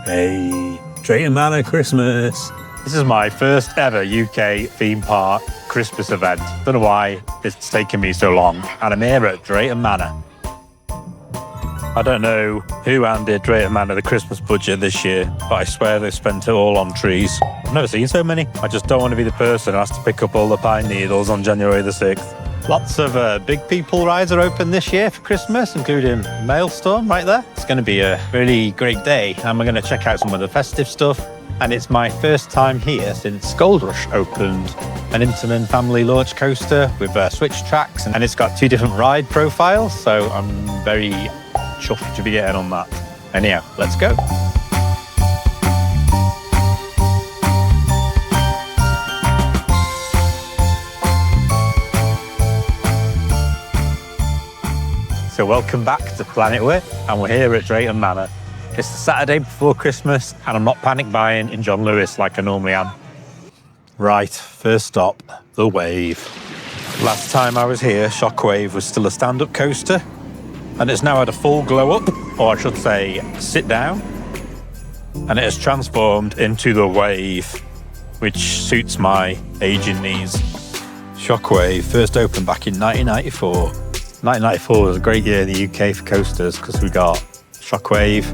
Hey, Drayton Manor Christmas. This is my first ever UK theme park Christmas event. Don't know why it's taken me so long. And I'm here at Drayton Manor. I don't know who handed Drayton Manor the Christmas budget this year, but I swear they spent it all on trees. I've never seen so many. I just don't want to be the person who has to pick up all the pine needles on January the 6th. Lots of big people rides are open this year for Christmas, including Maelstrom right there. It's going to be a really great day, and we're going to check out some of the festive stuff. And it's my first time here since Gold Rush opened, an Intamin family launch coaster with switch tracks, and it's got 2 different ride profiles, so I'm very chuffed to be getting on that. Anyhow, let's go. So welcome back to Planet Wit, and we're here at Drayton Manor. It's the Saturday before Christmas, and I'm not panic buying in John Lewis like I normally am. Right, first stop, the Wave. Last time I was here, Shockwave was still a stand-up coaster, and it's now had a full glow up, or I should say, sit down, and it has transformed into the Wave, which suits my aging knees. Shockwave first opened back in 1994. 1994 was a great year in the UK for coasters because we got Shockwave,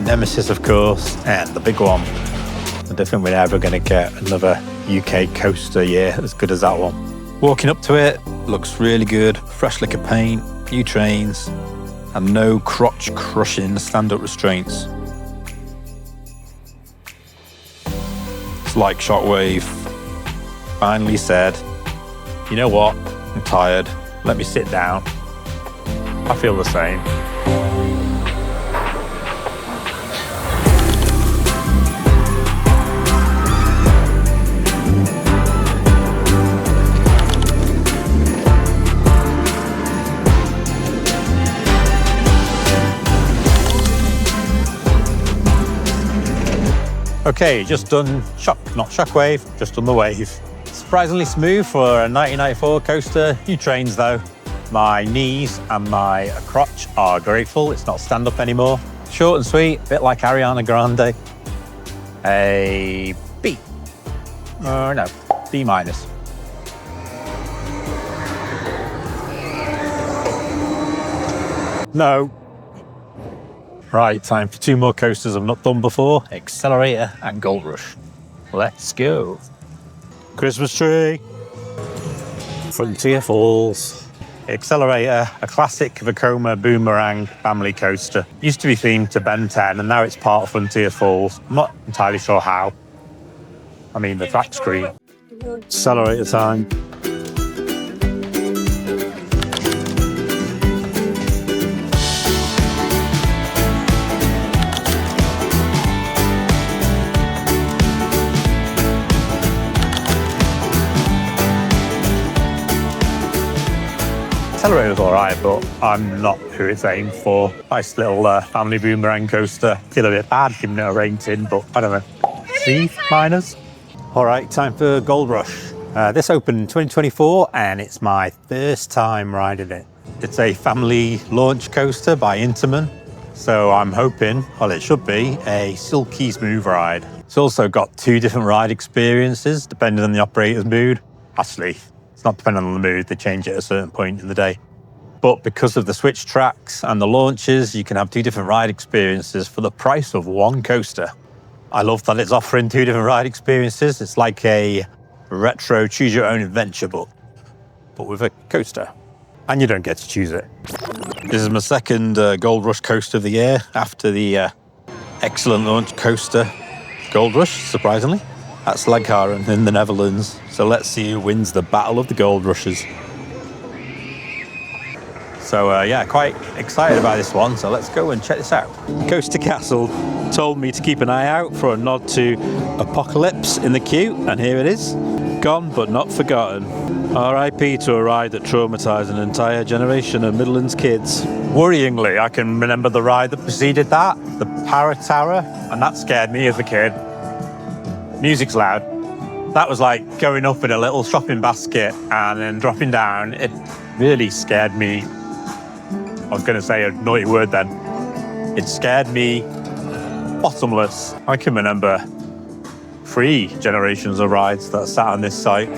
Nemesis of course, and the big one. I don't think we're ever going to get another UK coaster year as good as that one. Walking up to it, looks really good, fresh lick of paint, new trains, and no crotch crushing stand-up restraints. It's like Shockwave finally said, you know what, I'm tired. Let me sit down. I feel the same. Okay, just done not Shockwave, just done the Wave. Surprisingly smooth for a 1994 coaster. New trains though. My knees and my crotch are grateful. It's not stand-up anymore. Short and sweet, a bit like Ariana Grande. A B. No, B minus. No. Right, time for 2 more coasters I've not done before. Accelerator and Gold Rush. Let's go. Christmas tree. Frontier Falls. Accelerator, a classic Vekoma boomerang family coaster. Used to be themed to Ben 10 and now it's part of Frontier Falls. I'm not entirely sure how. I mean, the track screen. Accelerator time. Accelerator's alright, but I'm not who it's aimed for. Nice little family boomerang coaster. Feel a bit bad giving it a rating, but I don't know. C minus? Alright, time for Gold Rush. This opened in 2024 and it's my first time riding it. It's a family launch coaster by Intamin. So I'm hoping, well it should be, a silky smooth ride. It's also got 2 different ride experiences depending on the operator's mood. Actually, it's not dependent on the mood, they change it at a certain point in the day. But because of the switch tracks and the launches, you can have 2 different ride experiences for the price of 1 coaster. I love that it's offering 2 different ride experiences. It's like a retro choose your own adventure book, but with a coaster. And you don't get to choose it. This is my second Gold Rush coaster of the year after the excellent launch coaster Gold Rush, surprisingly. That's Slagharen in the Netherlands. So let's see who wins the Battle of the Gold Rushes. So yeah, quite excited about this one. So let's go and check this out. Coaster Castle told me to keep an eye out for a nod to Apocalypse in the queue. And here it is. Gone but not forgotten. R.I.P. to a ride that traumatised an entire generation of Midlands kids. Worryingly, I can remember the ride that preceded that, the Paratara, and that scared me as a kid. Music's loud. That was like going up in a little shopping basket and then dropping down. It really scared me. I was going to say a naughty word then. It scared me bottomless. I can remember 3 generations of rides that sat on this site.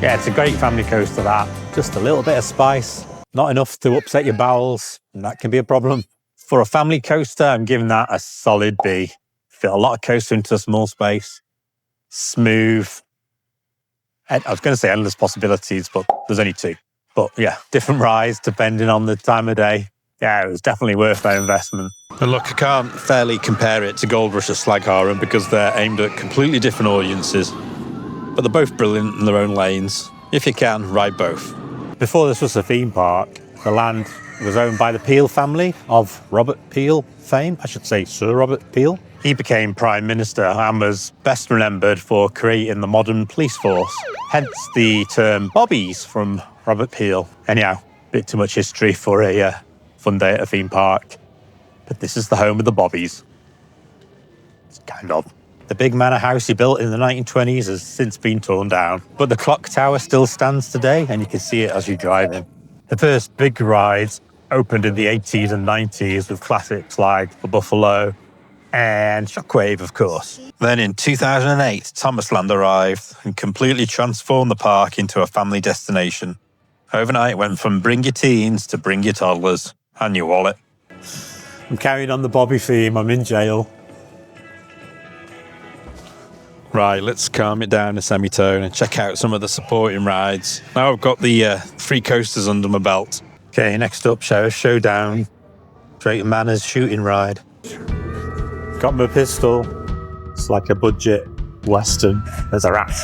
Yeah, it's a great family coaster, that. Just a little bit of spice, not enough to upset your bowels, and that can be a problem. For a family coaster, I'm giving that a solid B. Fit a lot of coaster into a small space. Smooth. And I was going to say endless possibilities, but there's only 2. But yeah, different rides depending on the time of day. Yeah, it was definitely worth that investment. And look, I can't fairly compare it to Gold Rush or Slag Harem because they're aimed at completely different audiences. But they're both brilliant in their own lanes. If you can, ride both. Before this was a theme park, the land was owned by the Peel family of Robert Peel fame. I should say Sir Robert Peel. He became Prime Minister and was best remembered for creating the modern police force. Hence the term bobbies from Robert Peel. Anyhow, a bit too much history for a fun day at a theme park. But this is the home of the bobbies. It's kind of. The big manor house he built in the 1920s has since been torn down, but the clock tower still stands today, and you can see it as you drive in. The first big rides opened in the 80s and 90s with classics like the Buffalo and Shockwave, of course. Then in 2008, Thomasland arrived and completely transformed the park into a family destination. Overnight, it went from bring your teens to bring your toddlers and your wallet. I'm carrying on the Bobby theme. I'm in jail. Right, let's calm it down a semitone and check out some of the supporting rides. Now I've got the 3 coasters under my belt. Okay, next up, Showdown. Drayton Manor's shooting ride. Got my pistol. It's like a budget western. There's a rat.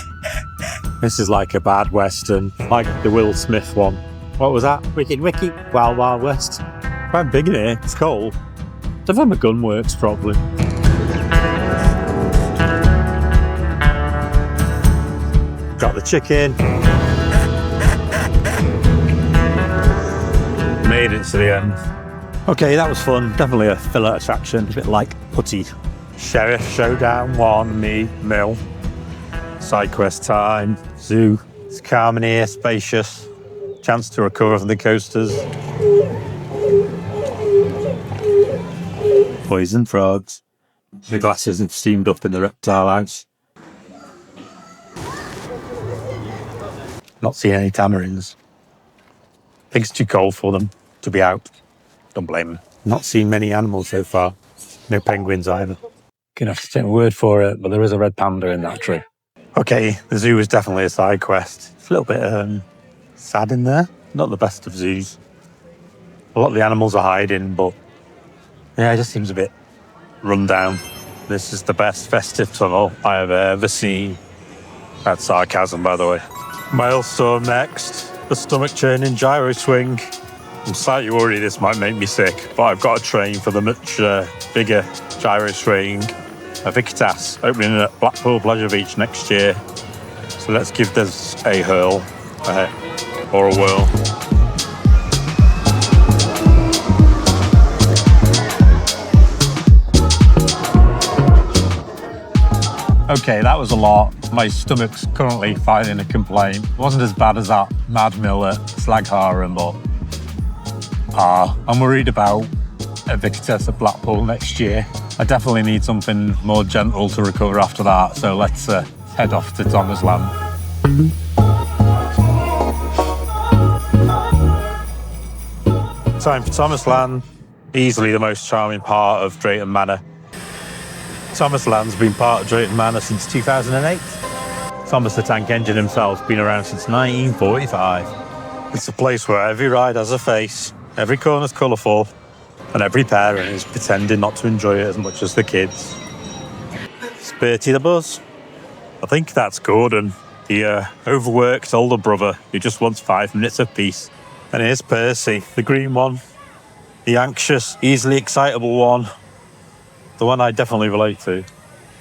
This is like a bad western, like the Will Smith one. What was that? Wicked Wicky, Wild Wild West. Quite big in here, it's cold. I don't know if my gun works properly. Got the chicken. Made it to the end. Okay, that was fun. Definitely a filler attraction, a bit like Putty. Sheriff Showdown 1, me, Mill. Side quest time, zoo. It's calm in here, spacious. Chance to recover from the coasters. Poison frogs. The glasses have steamed up in the reptile house. Not seeing any tamarins. I think it's too cold for them to be out. Don't blame them. Not seen many animals so far. No penguins either. Gonna have to take my word for it, but there is a red panda in that tree. Okay, the zoo is definitely a side quest. It's a little bit sad in there. Not the best of zoos. A lot of the animals are hiding, but yeah, it just seems a bit run down. This is the best festive tunnel I have ever seen. That's sarcasm, by the way. Maelstrom next. The stomach churning gyro swing. I'm slightly worried this might make me sick, but I've got a train for the much bigger gyro swing. A Victas opening at Blackpool Pleasure Beach next year. So let's give this a hurl or a whirl. Okay, that was a lot. My stomach's currently filing a complaint. It wasn't as bad as that Mad Mill at Slag Harem, but I'm worried about a Victus at Blackpool next year. I definitely need something more gentle to recover after that, so let's head off to Thomasland. Time for Thomasland, easily the most charming part of Drayton Manor. Thomasland's been part of Drayton Manor since 2008. Thomas the Tank Engine himself's been around since 1945. It's a place where every ride has a face, every corner's colourful, and every parent is pretending not to enjoy it as much as the kids. It's Bertie the Buzz. I think that's Gordon, the overworked older brother who just wants 5 minutes of peace. And here's Percy, the green one. The anxious, easily excitable one. The one I definitely relate to.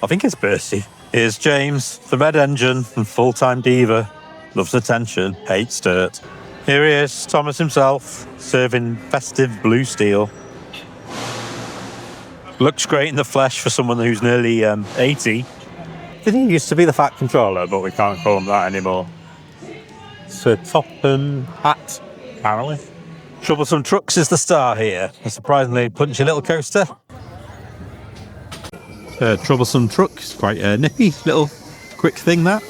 I think it's Percy. Here's James, the red engine and full-time diva. Loves attention, hates dirt. Here he is, Thomas himself, serving festive blue steel. Looks great in the flesh for someone who's nearly 80. Did he used to be the Fat Controller, but we can't call him that anymore. Sir Topham Hat, apparently. Troublesome Trucks is the star here. A surprisingly punchy little coaster. Troublesome Trucks, quite a nippy little quick thing that.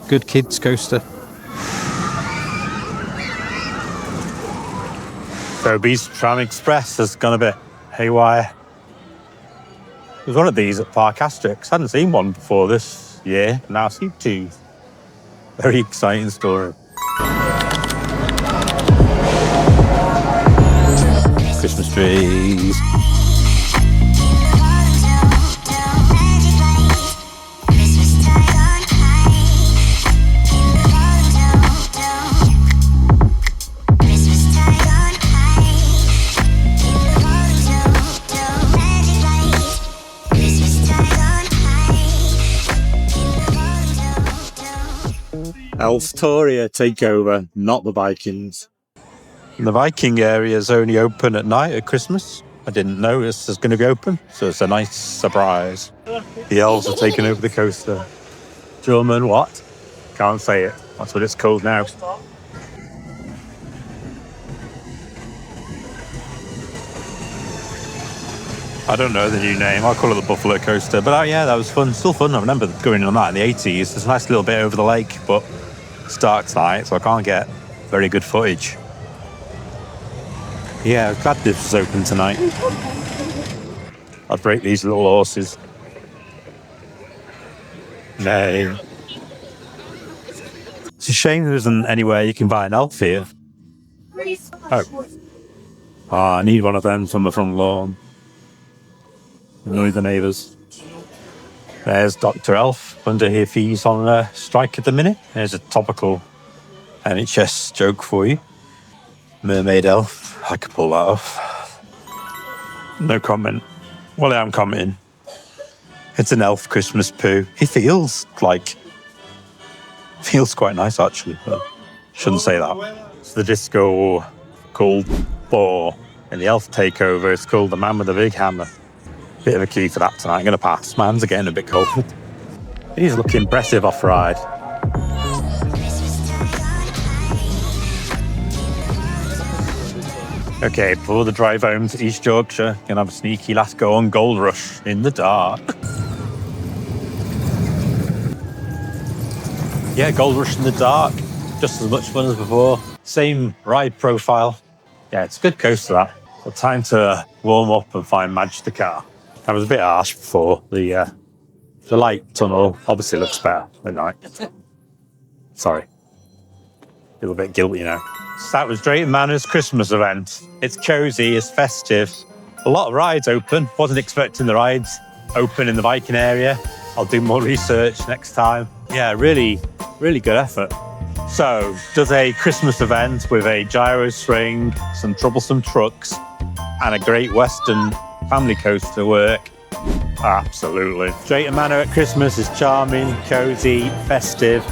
Good kids coaster. Toby's Tram Express has gone a bit haywire. There's one of these at Park Asterix. Hadn't seen one before this year. Now I see two. Very exciting story. Christmas trees. Elftoria takeover, not the Vikings. The Viking area is only open at night at Christmas. I didn't know this was going to be open, so it's a nice surprise. The elves are taking over the coaster. German what? Can't say it. That's what it's called now. I don't know the new name. I'll call it the Buffalo Coaster. But yeah, that was fun. Still fun. I remember going on that in the 80s. There's a nice little bit over the lake, but it's dark tonight, so I can't get very good footage. Yeah, I'm glad this was open tonight. I'd break these little horses. No. It's a shame there isn't anywhere you can buy an elf here. Oh. I need one of them from the front lawn. Annoy the neighbours. There's Dr. Elf. Wonder if he's on a strike at the minute. There's a topical NHS joke for you. Mermaid Elf. I could pull that off. No comment. Well, I am commenting. It's an elf Christmas poo. He feels quite nice, actually. But shouldn't say that. It's the disco called Thor. And the elf takeover is called the Man with the Big Hammer. Bit of a key for that tonight. I'm going to pass. My hands are getting a bit cold. These look impressive off-ride. Okay, before the drive home to East Yorkshire, going to have a sneaky last go on Gold Rush in the dark. Yeah, Gold Rush in the dark. Just as much fun as before. Same ride profile. Yeah, it's a good coaster, that. But time to warm up and find Madge the car. I was a bit harsh before. The light tunnel obviously looks better at night. Sorry. A little bit guilty now. So that was Drayton Manor's Christmas event. It's cosy, it's festive. A lot of rides open. Wasn't expecting the rides open in the Viking area. I'll do more research next time. Yeah, really, really good effort. So, does a Christmas event with a gyro swing, some troublesome trucks, and a Great Western family coaster work? Absolutely. Drayton Manor at Christmas is charming, cosy, festive,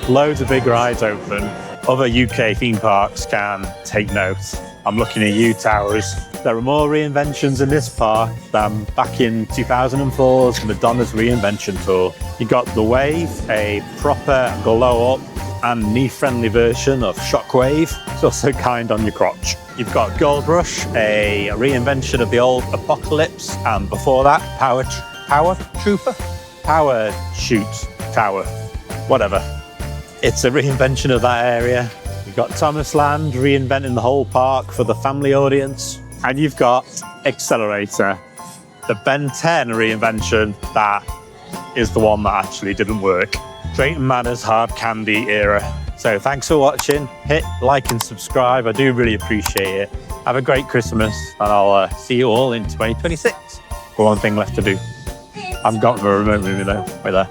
loads of big rides open. Other UK theme parks can take note. I'm looking at you, Towers. There are more reinventions in this park than back in 2004's Madonna's reinvention tour. You got The Wave, a proper glow-up and knee-friendly version of Shockwave. It's also kind on your crotch. You've got Gold Rush, a reinvention of the old Apocalypse, and before that, Power Shoot Tower, whatever. It's a reinvention of that area. You've got Thomas Land reinventing the whole park for the family audience. And you've got Accelerator, the Ben 10 reinvention that is the one that actually didn't work. Drayton Manor's hard candy era. So thanks for watching. Hit like and subscribe. I do really appreciate it. Have a great Christmas, and I'll see you all in 2026. One thing left to do. I've got the remote movie though. Wait there.